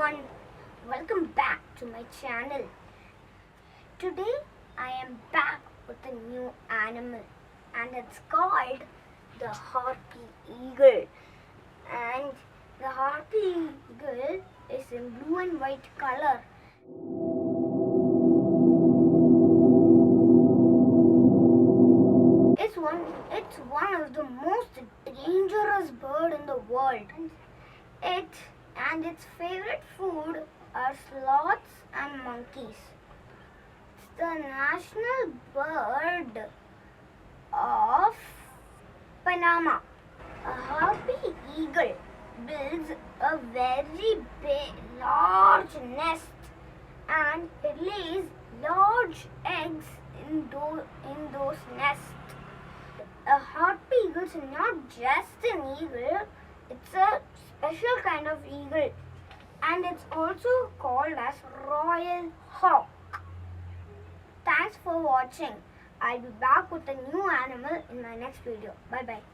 everyone, welcome back to my channel. Today I am back with a new animal and it's called the Harpy Eagle. And the Harpy Eagle is in blue and white color. It's one of the most dangerous bird in the world. And its favorite food are sloths and monkeys. It's the national bird of Panama. A harpy eagle builds a very large nest and it lays large eggs in those nests. A harpy eagle is not just an eagle, it's a special kind of eagle and it's also called as royal hawk. Thanks for watching. I'll be back with a new animal in my next video. Bye bye.